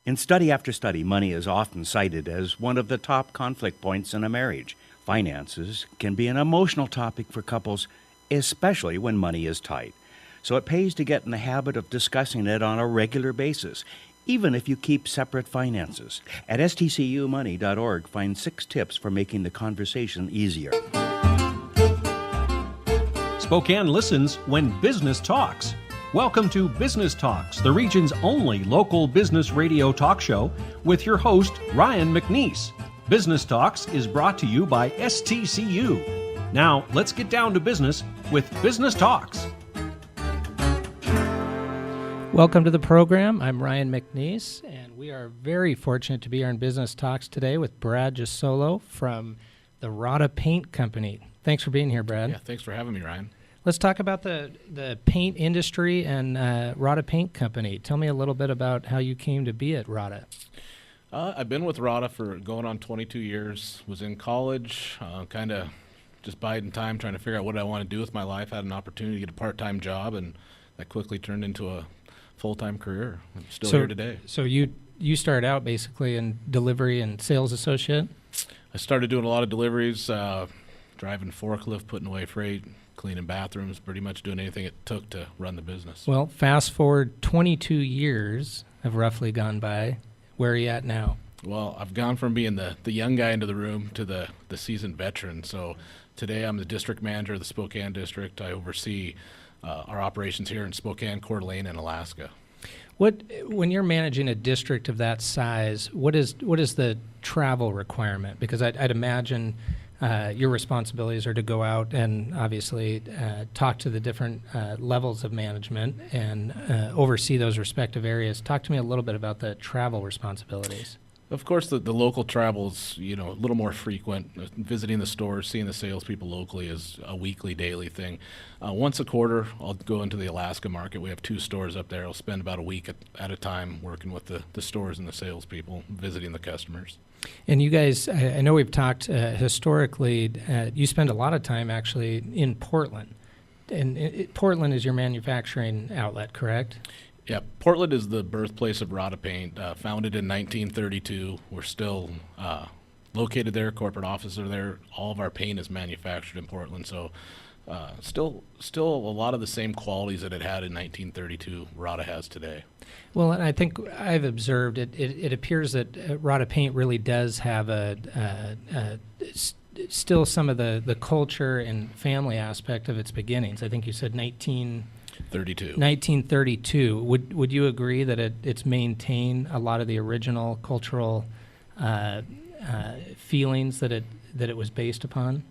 In study after study, money is often cited as one of the top conflict points in a marriage. Finances can be an emotional topic for couples, especially when money is tight. So it pays to get in the habit of discussing it on a regular basis, even if you keep separate finances. At stcumoney.org, find 6 tips for making the conversation easier. Spokane listens when business talks. Welcome to Business Talks, the region's only local business radio talk show with your host, Ryan McNeese. Business Talks is brought to you by STCU. Now, let's get down to business with Business Talks. Welcome to the program. I'm Ryan McNeese, and we are very fortunate to be here in Business Talks today with Brad Gisolo from the Rodda Paint Company. Thanks for being here, Brad. Yeah, thanks for having me, Ryan. Let's talk about the paint industry and Rodda Paint Company. Tell me a little bit about how you came to be at Rodda. I've been with Rodda for going on 22 years. Was in college, kind of just biding time, trying to figure out what I want to do with my life. Had an opportunity to get a part-time job, and that quickly turned into a full-time career. I'm still here today. So you started out basically in delivery and sales associate? I started doing a lot of deliveries, driving forklift, putting away freight, cleaning bathrooms, pretty much doing anything it took to run the business. Well, fast forward 22 years have roughly gone by. Where are you at now? Well, I've gone from being the young guy into the room to the seasoned veteran. So today I'm the district manager of the Spokane district. I oversee our operations here in Spokane, Coeur d'Alene, and Alaska. When you're managing a district of that size, what is the travel requirement? Because I'd imagine your responsibilities are to go out and obviously talk to the different levels of management and oversee those respective areas. Talk to me a little bit about the travel responsibilities. Of course, the local travel's a little more frequent. Visiting the stores, seeing the salespeople locally is a weekly, daily thing. Once a quarter, I'll go into the Alaska market. We have 2 stores up there. I'll spend about a week at a time working with the stores and the salespeople, visiting the customers. And you guys, I know we've talked historically, you spend a lot of time actually in Portland. And Portland is your manufacturing outlet, correct? Yeah, Portland is the birthplace of Rodda Paint, founded in 1932. We're still located there, corporate offices are there. All of our paint is manufactured in Portland, so still a lot of the same qualities that it had in 1932 Rodda has today. Well, and I think I've observed it appears that Rodda Paint really does have still some of the culture and family aspect of its beginnings. I think you said 1932. Would you agree that it's maintained a lot of the original cultural feelings that it was based upon?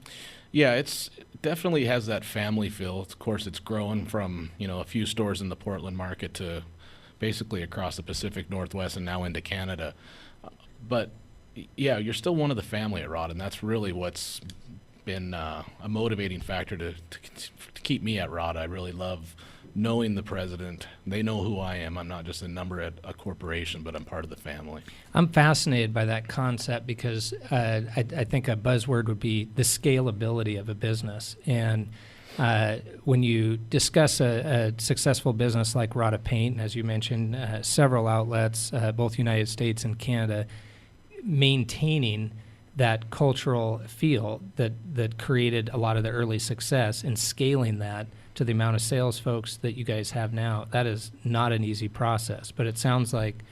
Yeah, it definitely has that family feel. Of course, it's grown from a few stores in the Portland market to basically across the Pacific Northwest and now into Canada. But yeah, you're still one of the family at Rodda, and that's really what's been a motivating factor to keep me at Rodda. I really love knowing the president. They know who I am. I'm not just a number at a corporation, but I'm part of the family. I'm fascinated by that concept because I think a buzzword would be the scalability of a business. And when you discuss a successful business like Rodda Paint, as you mentioned, several outlets, both United States and Canada, maintaining that cultural feel that created a lot of the early success and scaling that to the amount of sales folks that you guys have now, that is not an easy process. But it sounds like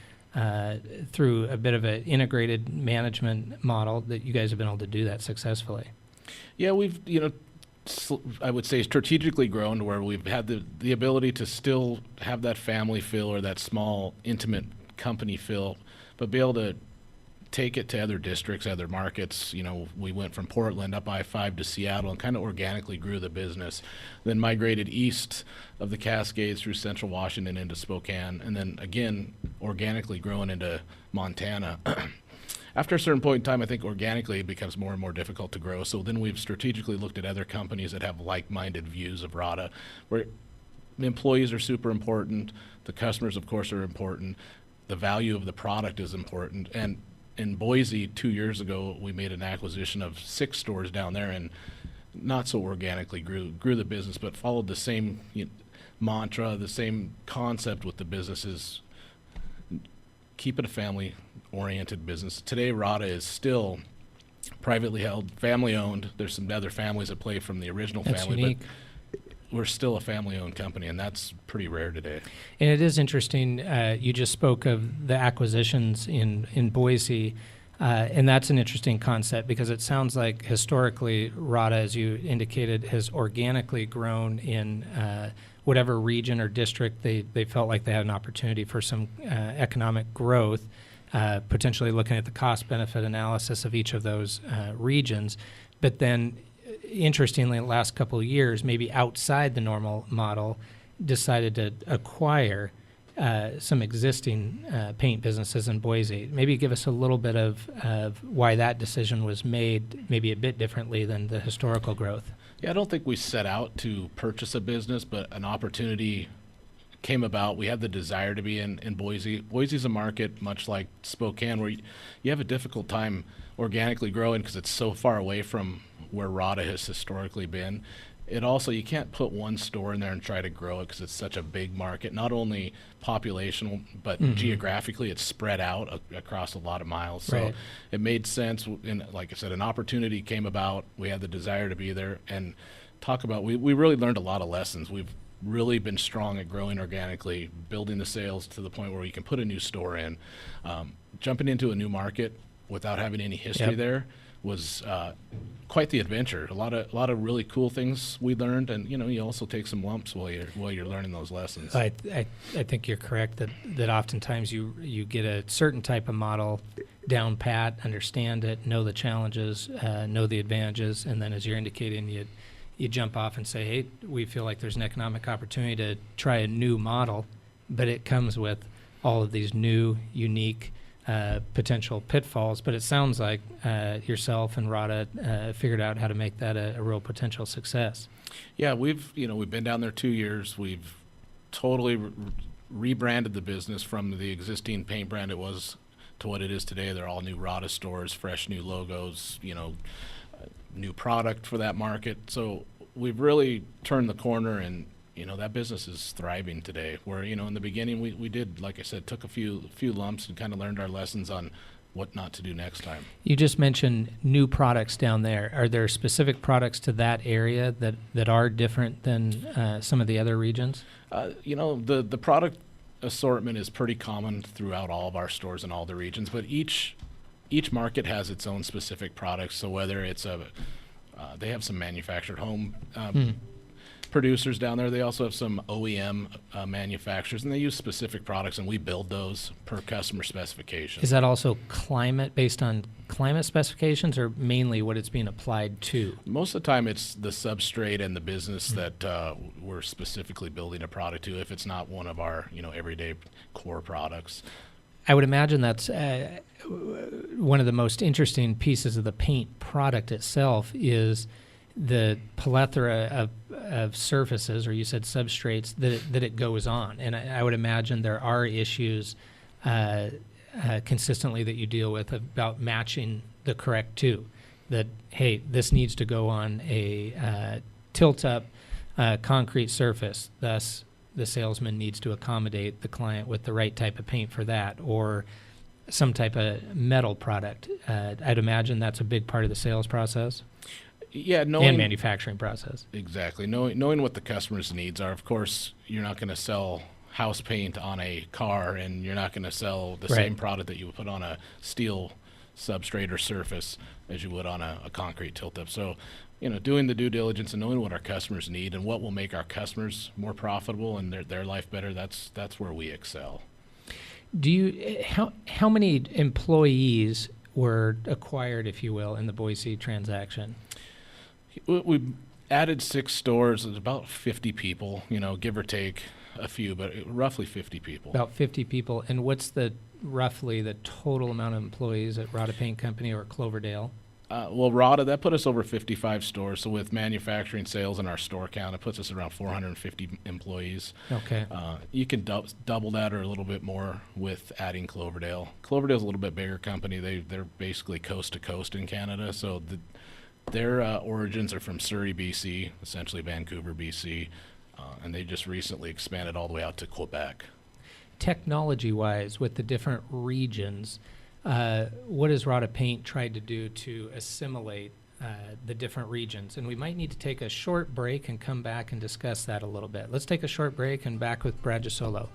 through a bit of an integrated management model that you guys have been able to do that successfully. Yeah, we've, I would say strategically grown to where we've had the ability to still have that family feel or that small, intimate company feel, but be able to take it to other districts, other markets. We went from Portland up I-5 to Seattle and kind of organically grew the business, then migrated east of the Cascades through central Washington into Spokane, and then again organically growing into Montana. After a certain point in time, I think organically it becomes more and more difficult to grow. So then we've strategically looked at other companies that have like-minded views of Rodda, where the employees are super important, the customers, of course, are important, the value of the product is important, and in Boise 2 years ago, we made an acquisition of 6 stores down there, and not so organically grew the business, but followed the same mantra, the same concept with the businesses. keep it a family-oriented business. Today, Rodda is still privately held, family-owned. There's some other families that play from the original That's family, unique. but we're still a family-owned company, and that's pretty rare today. And it is interesting. You just spoke of the acquisitions in Boise, and that's an interesting concept because it sounds like historically Rodda, as you indicated, has organically grown in whatever region or district they felt like they had an opportunity for some economic growth, potentially looking at the cost-benefit analysis of each of those regions. But then, interestingly, in the last couple of years, maybe outside the normal model, decided to acquire some existing paint businesses in Boise. Maybe give us a little bit of why that decision was made, maybe a bit differently than the historical growth. Yeah, I don't think we set out to purchase a business, but an opportunity came about. We had the desire to be in Boise. Boise's a market much like Spokane where you have a difficult time organically growing because it's so far away from where Rodda has historically been. It also, you can't put one store in there and try to grow it because it's such a big market, not only populational, but geographically it's spread out across a lot of miles. So it made sense. And like I said, an opportunity came about. We had the desire to be there and talk about, we really learned a lot of lessons. We've really been strong at growing organically, building the sales to the point where we can put a new store in. Jumping into a new market without having any history there was quite the adventure. A lot of really cool things we learned, and you also take some lumps while you're learning those lessons. I think you're correct that oftentimes you get a certain type of model down pat, understand it, know the challenges, know the advantages, and then as you're indicating, you jump off and say, hey, we feel like there's an economic opportunity to try a new model, but it comes with all of these new, unique potential pitfalls. But it sounds like yourself and Rodda figured out how to make that a real potential success. Yeah, we've been down there 2 years. We've totally rebranded the business from the existing paint brand it was to what it is today. They're all new Rodda stores, fresh new logos, new product for that market. So we've really turned the corner, and that business is thriving today. Where in the beginning we did, like I said, took a few lumps and kind of learned our lessons on what not to do next time. You just mentioned new products down there. Are there specific products to that area that are different than some of the other regions? The product assortment is pretty common throughout all of our stores in all the regions, but each market has its own specific products. So whether it's they have some manufactured home producers down there. They also have some OEM manufacturers, and they use specific products, and we build those per customer specification. Is that also based on climate specifications, or mainly what it's being applied to? Most of the time, it's the substrate and the business that we're specifically building a product to. If it's not one of our everyday core products. I would imagine that's one of the most interesting pieces of the paint product itself is the plethora of surfaces, or you said substrates, that it goes on. And I would imagine there are issues consistently that you deal with about matching the correct two. That, hey, this needs to go on a tilt-up concrete surface, thus the salesman needs to accommodate the client with the right type of paint for that, or some type of metal product. I'd imagine that's a big part of the sales process. Yeah, and manufacturing process. Exactly. Knowing what the customer's needs are. Of course, you're not going to sell house paint on a car, and you're not going to sell the same product that you would put on a steel substrate or surface as you would on a concrete tilt-up. So, doing the due diligence and knowing what our customers need and what will make our customers more profitable and their life better, that's where we excel. How many employees were acquired, if you will, in the Boise transaction? We added 6 stores. It's about 50 people, give or take a few, but roughly 50 people. About 50 people. And what's roughly the total amount of employees at Rodda Paint Company or Cloverdale? Well, Rodda, that put us over 55 stores. So with manufacturing, sales, and our store count, it puts us around 450 employees. Okay. You can double that or a little bit more with adding Cloverdale. Cloverdale's a little bit bigger company. They're basically coast to coast in Canada. So their origins are from Surrey, BC, essentially Vancouver, BC, and they just recently expanded all the way out to Quebec. technology-wise, with the different regions, what has Rodda Paint tried to do to assimilate the different regions? And we might need to take a short break and come back and discuss that a little bit. Let's take a short break and back with Brad Gisolo.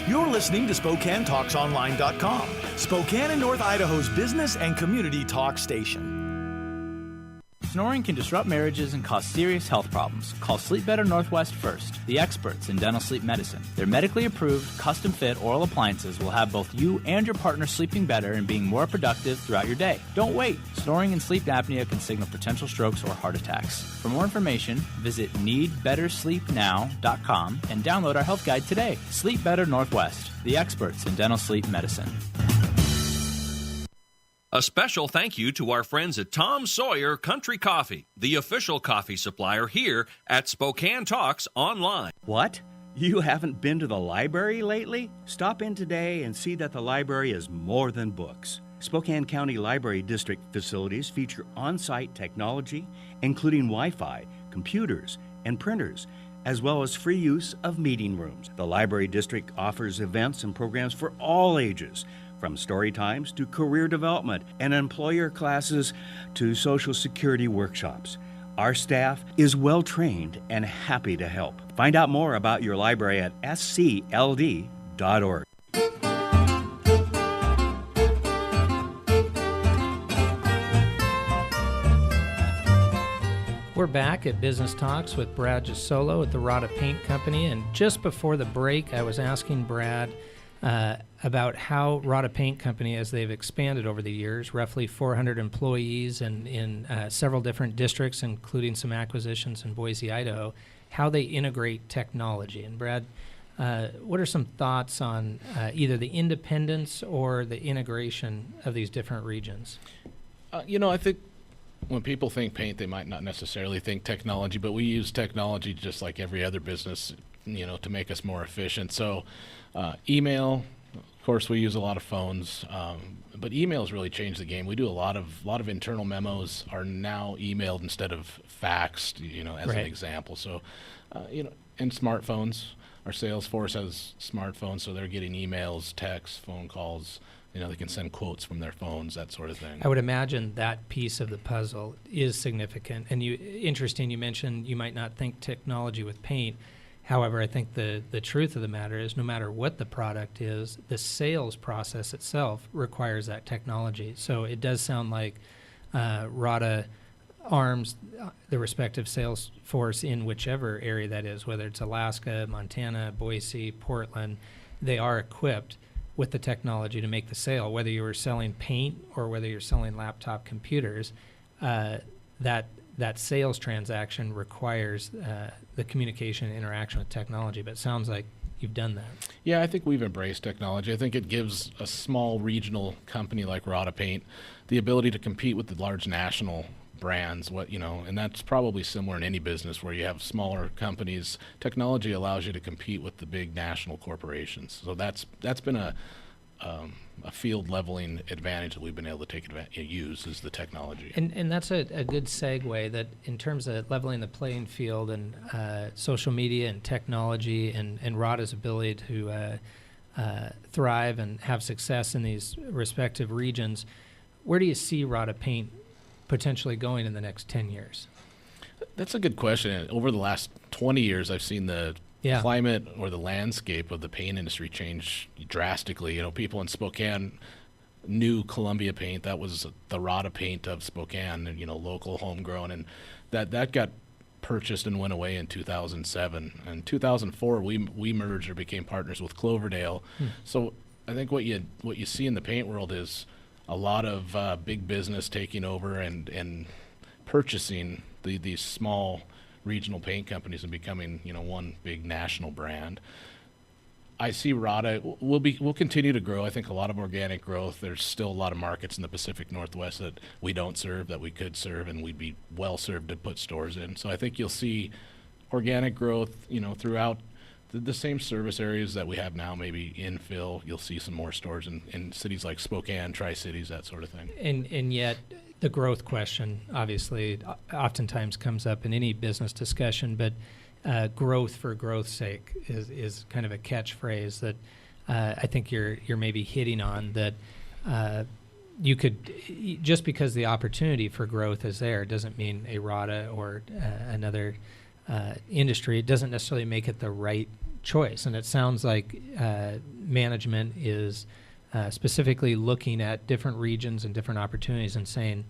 You're listening to SpokaneTalksOnline.com, Spokane and North Idaho's business and community talk station. Snoring can disrupt marriages and cause serious health problems. Call Sleep Better Northwest first, the experts in dental sleep medicine. Their medically approved, custom-fit oral appliances will have both you and your partner sleeping better and being more productive throughout your day. Don't wait. Snoring and sleep apnea can signal potential strokes or heart attacks. For more information, visit needbettersleepnow.com and download our health guide today. Sleep Better Northwest, the experts in dental sleep medicine. A special thank you to our friends at Tom Sawyer Country Coffee, the official coffee supplier here at Spokane Talks Online. What? You haven't been to the library lately? Stop in today and see that the library is more than books. Spokane County Library District facilities feature on-site technology, including Wi-Fi, computers, and printers, as well as free use of meeting rooms. The Library District offers events and programs for all ages, from story times to career development and employer classes to Social Security workshops. Our staff is well trained and happy to help. Find out more about your library at scld.org. We're back at Business Talks with Brad Gisolo at the Rodda Paint Company, and just before the break, I was asking Brad about how Rodda Paint Company, as they've expanded over the years, roughly 400 employees and in several different districts, including some acquisitions in Boise, Idaho, how they integrate technology. And Brad, what are some thoughts on either the independence or the integration of these different regions? I think when people think paint, they might not necessarily think technology, but we use technology just like every other business, to make us more efficient. So email, of course, we use a lot of phones, but email's really changed the game. We do a lot of internal memos are now emailed instead of faxed, as Right. an example. So, and smartphones, our sales force has smartphones, so they're getting emails, texts, phone calls. They can send quotes from their phones, that sort of thing. I would imagine that piece of the puzzle is significant. And interesting, you mentioned you might not think technology with paint. However, I think the truth of the matter is no matter what the product is, the sales process itself requires that technology. So it does sound like Rodda arms the respective sales force in whichever area that is, whether it's Alaska, Montana, Boise, Portland. They are equipped with the technology to make the sale, whether you were selling paint or whether you're selling laptop computers. That sales transaction requires the communication and interaction with technology, but it sounds like you've done that. Yeah, I think we've embraced technology. I think it gives a small regional company like Rodda Paint the ability to compete with the large national brands, and that's probably similar in any business where you have smaller companies. Technology allows you to compete with the big national corporations. So that's been a field leveling advantage that we've been able to use is the technology. And that's a good segue that in terms of leveling the playing field and social media and technology and Rodda's ability to thrive and have success in these respective regions, where do you see Rodda Paint potentially going in the next 10 years? That's a good question. Over the last 20 years, I've seen the climate or the landscape of the paint industry change drastically. People in Spokane knew Columbia Paint. That was the Rodda Paint of Spokane, and, local, homegrown. And that got purchased and went away in 2007. In 2004, we merged or became partners with Cloverdale. So I think what you see in the paint world is a lot of big business taking over and purchasing these small regional paint companies and becoming one big national brand. I see Rodda will continue to grow. I think a lot of organic growth. There's still a lot of markets in the Pacific Northwest that we don't serve that we could serve, and we'd be well served to put stores in. So I think you'll see organic growth throughout the same service areas that we have now, maybe infill. You'll see some more stores in cities like Spokane, Tri-Cities, that sort of thing. And yet the growth question obviously oftentimes comes up in any business discussion, but growth for growth's sake is kind of a catchphrase that I think you're maybe hitting on, that you could, just because the opportunity for growth is there doesn't mean a Rodda or another industry, it doesn't necessarily make it the right choice. And it sounds like management is specifically looking at different regions and different opportunities and saying,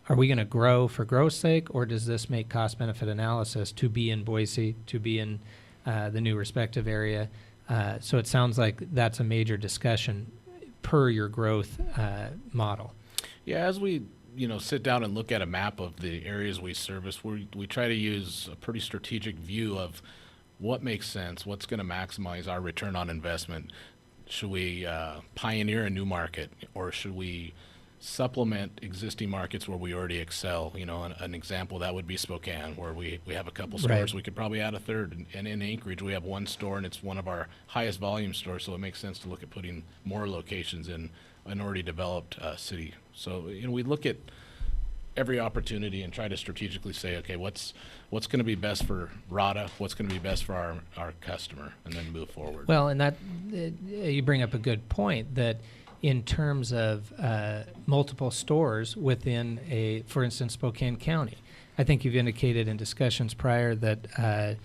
are we going to grow for growth's sake, or does this make cost-benefit analysis to be in Boise, to be in the new respective area? So it sounds like that's a major discussion per your growth model. Yeah, as we sit down and look at a map of the areas we service, we try to use a pretty strategic view of what makes sense, what's going to maximize our return on investment. Should we pioneer a new market, or should we supplement existing markets where we already excel? An example that would be Spokane, where we have a couple stores. Right. We could probably add a third. And in Anchorage, we have one store, and it's one of our highest volume stores, so it makes sense to look at putting more locations in an already developed city. So we look at every opportunity and try to strategically say, okay, what's going to be best for Rodda, what's going to be best for our customer, and then move forward. Well, and that you bring up a good point, that in terms of multiple stores within for instance, Spokane County, I think you've indicated in discussions prior that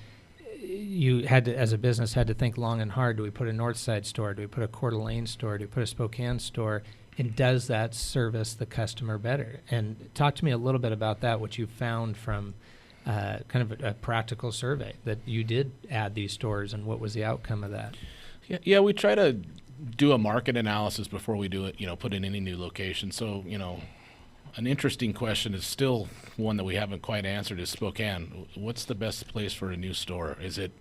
you had to, as a business, had to think long and hard. Do we put a North Side store? Do we put a Coeur d'Alene store? Do we put a Spokane store? And does that service the customer better? And talk to me a little bit about that, what you found from kind of a practical survey, that you did add these stores, and what was the outcome of that? Yeah, we try to do a market analysis before we do it, put in any new location. So, an interesting question is still one that we haven't quite answered, is Spokane. What's the best place for a new store? Is it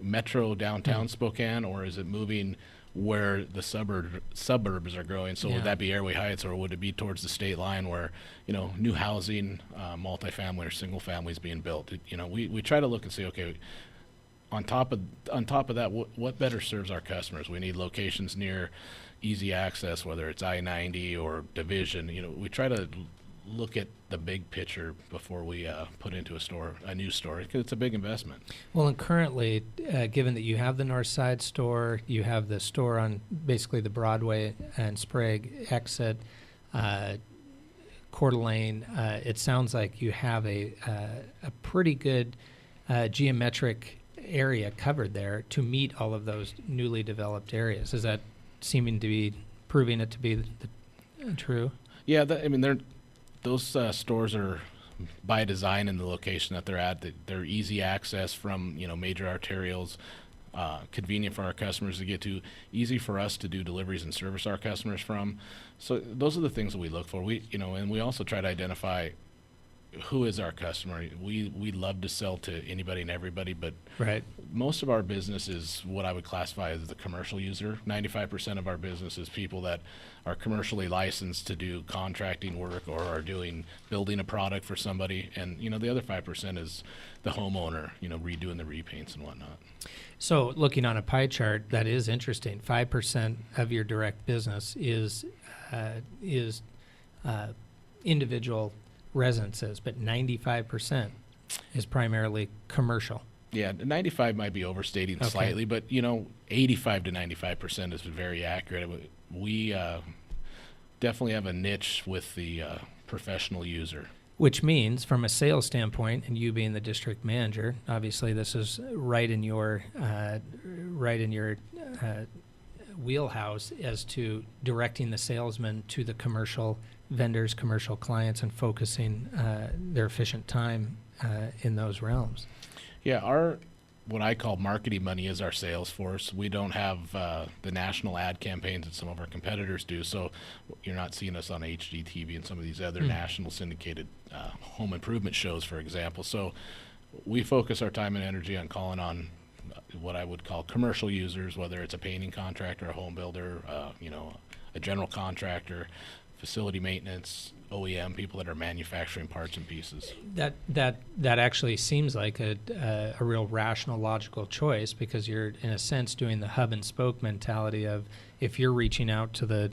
metro downtown Spokane, or is it moving where the suburbs are growing? So would that be Airway Heights, or would it be towards the state line where, new housing, multifamily or single families being built? We try to look and say, okay, on top of that, what better serves our customers? We need locations near easy access, whether it's I-90 or Division. We try to look at the big picture before we put into a new store, because it's a big investment. Well, and currently, given that you have the North Side store, you have the store on basically the Broadway and Sprague exit, Coeur d'Alene, it sounds like you have a pretty good geometric area covered there to meet all of those newly developed areas. Is that proving it to be true? Yeah, those stores are by design in the location that they're at. They're easy access from major arterials, convenient for our customers to get to, easy for us to do deliveries and service our customers from. So those are the things that we look for. And we also try to identify who is our customer. We love to sell to anybody and everybody, but right. Most of our business is what I would classify as the commercial user. 95% of our business is people that are commercially licensed to do contracting work or are building a product for somebody. And the other 5% is the homeowner, redoing the repaints and whatnot. So looking on a pie chart, that is interesting. 5% of your direct business is individual residences, but 95% is primarily commercial. Yeah, 95 might be overstating slightly, but 85 to 95% is very accurate. We definitely have a niche with the professional user. Which means, from a sales standpoint, and you being the district manager, obviously this is right in your wheelhouse as to directing the salesman to the commercial vendors, commercial clients, and focusing their efficient time in those realms. Yeah, what I call marketing money is our sales force. We don't have the national ad campaigns that some of our competitors do, so you're not seeing us on HGTV and some of these other national syndicated home improvement shows, for example. So we focus our time and energy on calling on what I would call commercial users, whether it's a painting contractor, a home builder, a general contractor, facility maintenance, OEM, people that are manufacturing parts and pieces. That actually seems like a real rational, logical choice, because you're in a sense doing the hub and spoke mentality of, if you're reaching out to the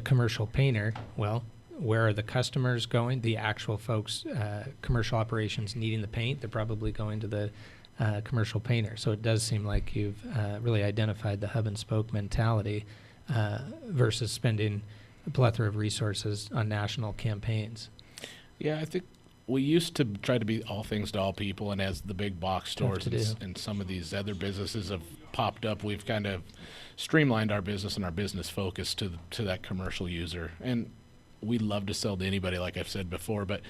commercial painter, well, where are the customers going? The actual folks, commercial operations needing the paint, they're probably going to the commercial painter. So it does seem like you've really identified the hub and spoke mentality versus spending a plethora of resources on national campaigns. Yeah, I think we used to try to be all things to all people, and as the big box stores and some of these other businesses have popped up, we've kind of streamlined our business and our business focus to that commercial user. And we love to sell to anybody, like I've said before, but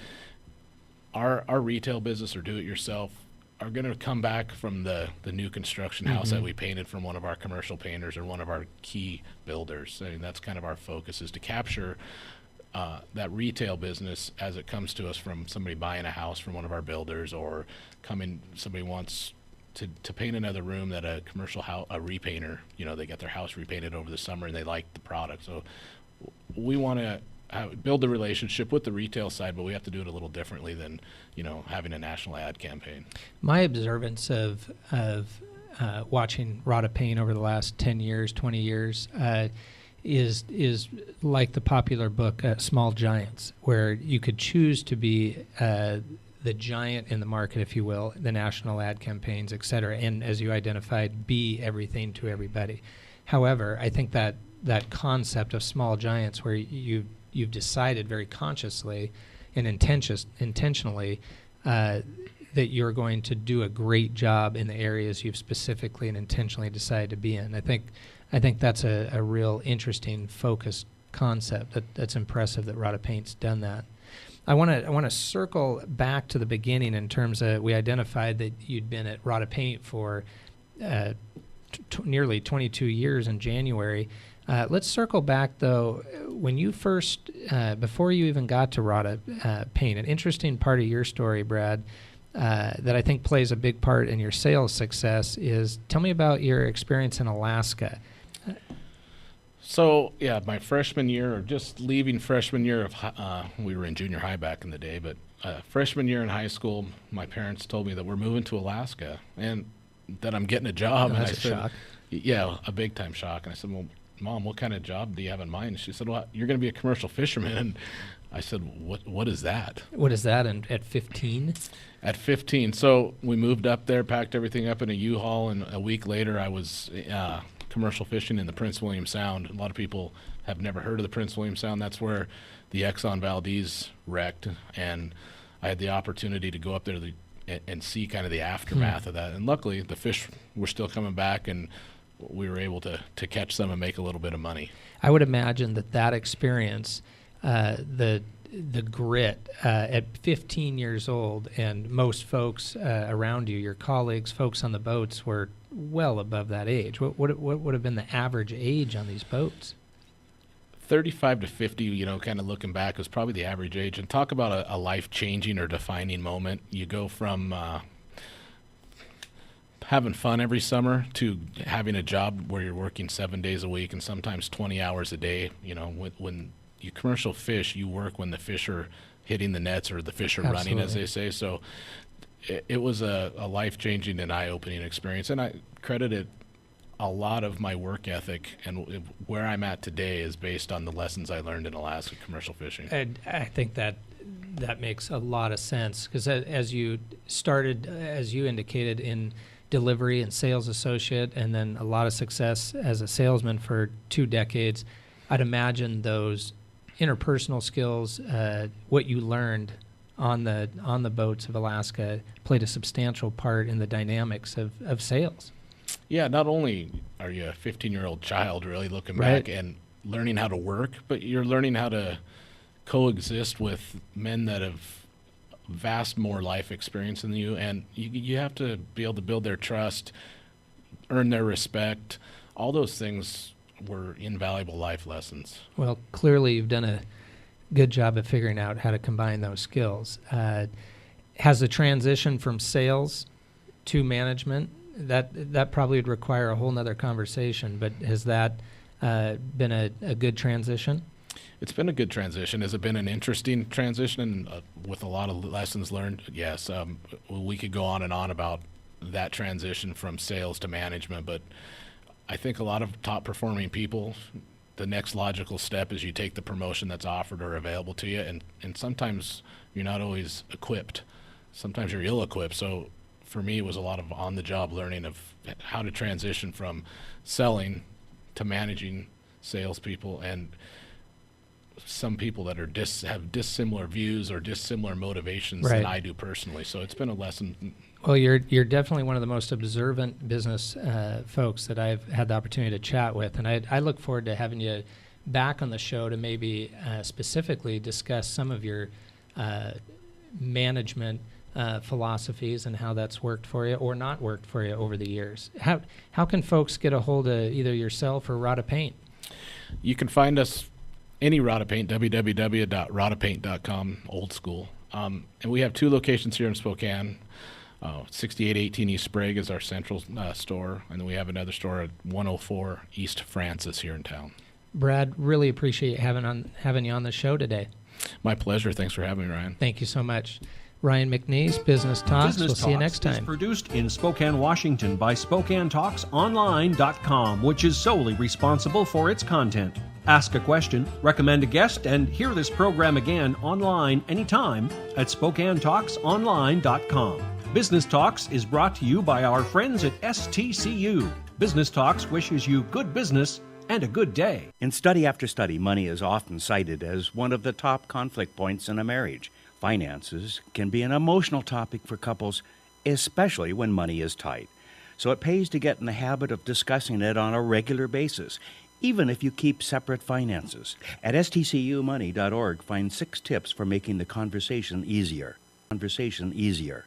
our retail business or do-it-yourself are going to come back from the new construction house that we painted from one of our commercial painters or one of our key builders. I mean, that's kind of our focus, is to capture that retail business as it comes to us from somebody buying a house from one of our builders, or somebody wants to paint another room that a commercial a repainter, they get their house repainted over the summer and they like the product. So we want to build the relationship with the retail side, but we have to do it a little differently than having a national ad campaign. My observance of watching Rodda paint over the last 10 years, 20 years, is like the popular book Small Giants, where you could choose to be the giant in the market, if you will, the national ad campaigns, et cetera, and as you identified, be everything to everybody. However, I think that concept of small giants, where you've decided very consciously and intentionally that you're going to do a great job in the areas you've specifically and intentionally decided to be in. I think that's a real interesting, focused concept. That's impressive that Rodda Paint's done that. I want to circle back to the beginning in terms of, we identified that you'd been at Rodda Paint for nearly 22 years in January. Let's circle back, though. When you first, before you even got to Rodda Paint, an interesting part of your story, Brad, that I think plays a big part in your sales success is, tell me about your experience in Alaska. So, yeah, my freshman year, or just leaving freshman year of, we were in junior high back in the day, but freshman year in high school, my parents told me that we're moving to Alaska and that I'm getting a job. Oh, and that's a shock. Yeah, a big time shock. And I said, well, Mom, what kind of job do you have in mind? And she said, well, you're going to be a commercial fisherman. And I said, what is that? What is that at 15? At 15. So we moved up there, packed everything up in a U-Haul, and a week later I was commercial fishing in the Prince William Sound. A lot of people have never heard of the Prince William Sound. That's where the Exxon Valdez wrecked, and I had the opportunity to go up there and see kind of the aftermath of that. And luckily, the fish were still coming back, and we were able to catch some and make a little bit of money. I would imagine that experience, the grit at 15 years old, and most folks around you, your colleagues, folks on the boats, were well above that age. What would have been the average age on these boats? 35 to 50, kind of looking back, was probably the average age. And talk about a life-changing or defining moment. You go from having fun every summer to having a job where you're working 7 days a week and sometimes 20 hours a day. When you commercial fish, you work when the fish are hitting the nets or the fish are running, as they say. So it was a life-changing and eye-opening experience. And I credit a lot of my work ethic and where I'm at today is based on the lessons I learned in Alaska commercial fishing. And I think that makes a lot of sense, because as you started, as you indicated, in delivery and sales associate, and then a lot of success as a salesman for 2 decades, I'd imagine those interpersonal skills, what you learned on the boats of Alaska, played a substantial part in the dynamics of sales. Yeah, not only are you a 15-year-old child really looking back and learning how to work, but you're learning how to coexist with men that have vast more life experience than you, and you have to be able to build their trust, earn their respect. All those things were invaluable life lessons. Well, clearly you've done a good job of figuring out how to combine those skills. Has the transition from sales to management, that probably would require a whole nother conversation, but has that been a good transition? It's been a good transition. Has it been an interesting transition with a lot of lessons learned? Yes. We could go on and on about that transition from sales to management, but I think a lot of top performing people, the next logical step is you take the promotion that's offered or available to you, and sometimes you're not always equipped. Sometimes you're ill-equipped. So for me, it was a lot of on-the-job learning of how to transition from selling to managing salespeople, and some people that are have dissimilar views or dissimilar motivations Right. than I do personally. So it's been a lesson. Well, you're definitely one of the most observant business folks that I've had the opportunity to chat with, and I look forward to having you back on the show to maybe specifically discuss some of your management philosophies and how that's worked for you or not worked for you over the years. How can folks get a hold of either yourself or Rodda Paint? You can find us any Rodda Paint, www.roddapaint.com, old school. And we have 2 locations here in Spokane. 6818 East Sprague is our central store, and then we have another store at 104 East Francis here in town. Brad, really appreciate having you on the show today. My pleasure. Thanks for having me, Ryan. Thank you so much. Ryan McNeese, Business Talks. Business We'll see you Talks next time. is produced in Spokane, Washington by SpokaneTalksOnline.com, which is solely responsible for its content. Ask a question, recommend a guest, and hear this program again online anytime at SpokaneTalksOnline.com. Business Talks is brought to you by our friends at STCU. Business Talks wishes you good business and a good day. In study after study, money is often cited as one of the top conflict points in a marriage. Finances can be an emotional topic for couples, especially when money is tight. So it pays to get in the habit of discussing it on a regular basis, even if you keep separate finances. At stcumoney.org, find 6 tips for making the conversation easier. Conversation easier.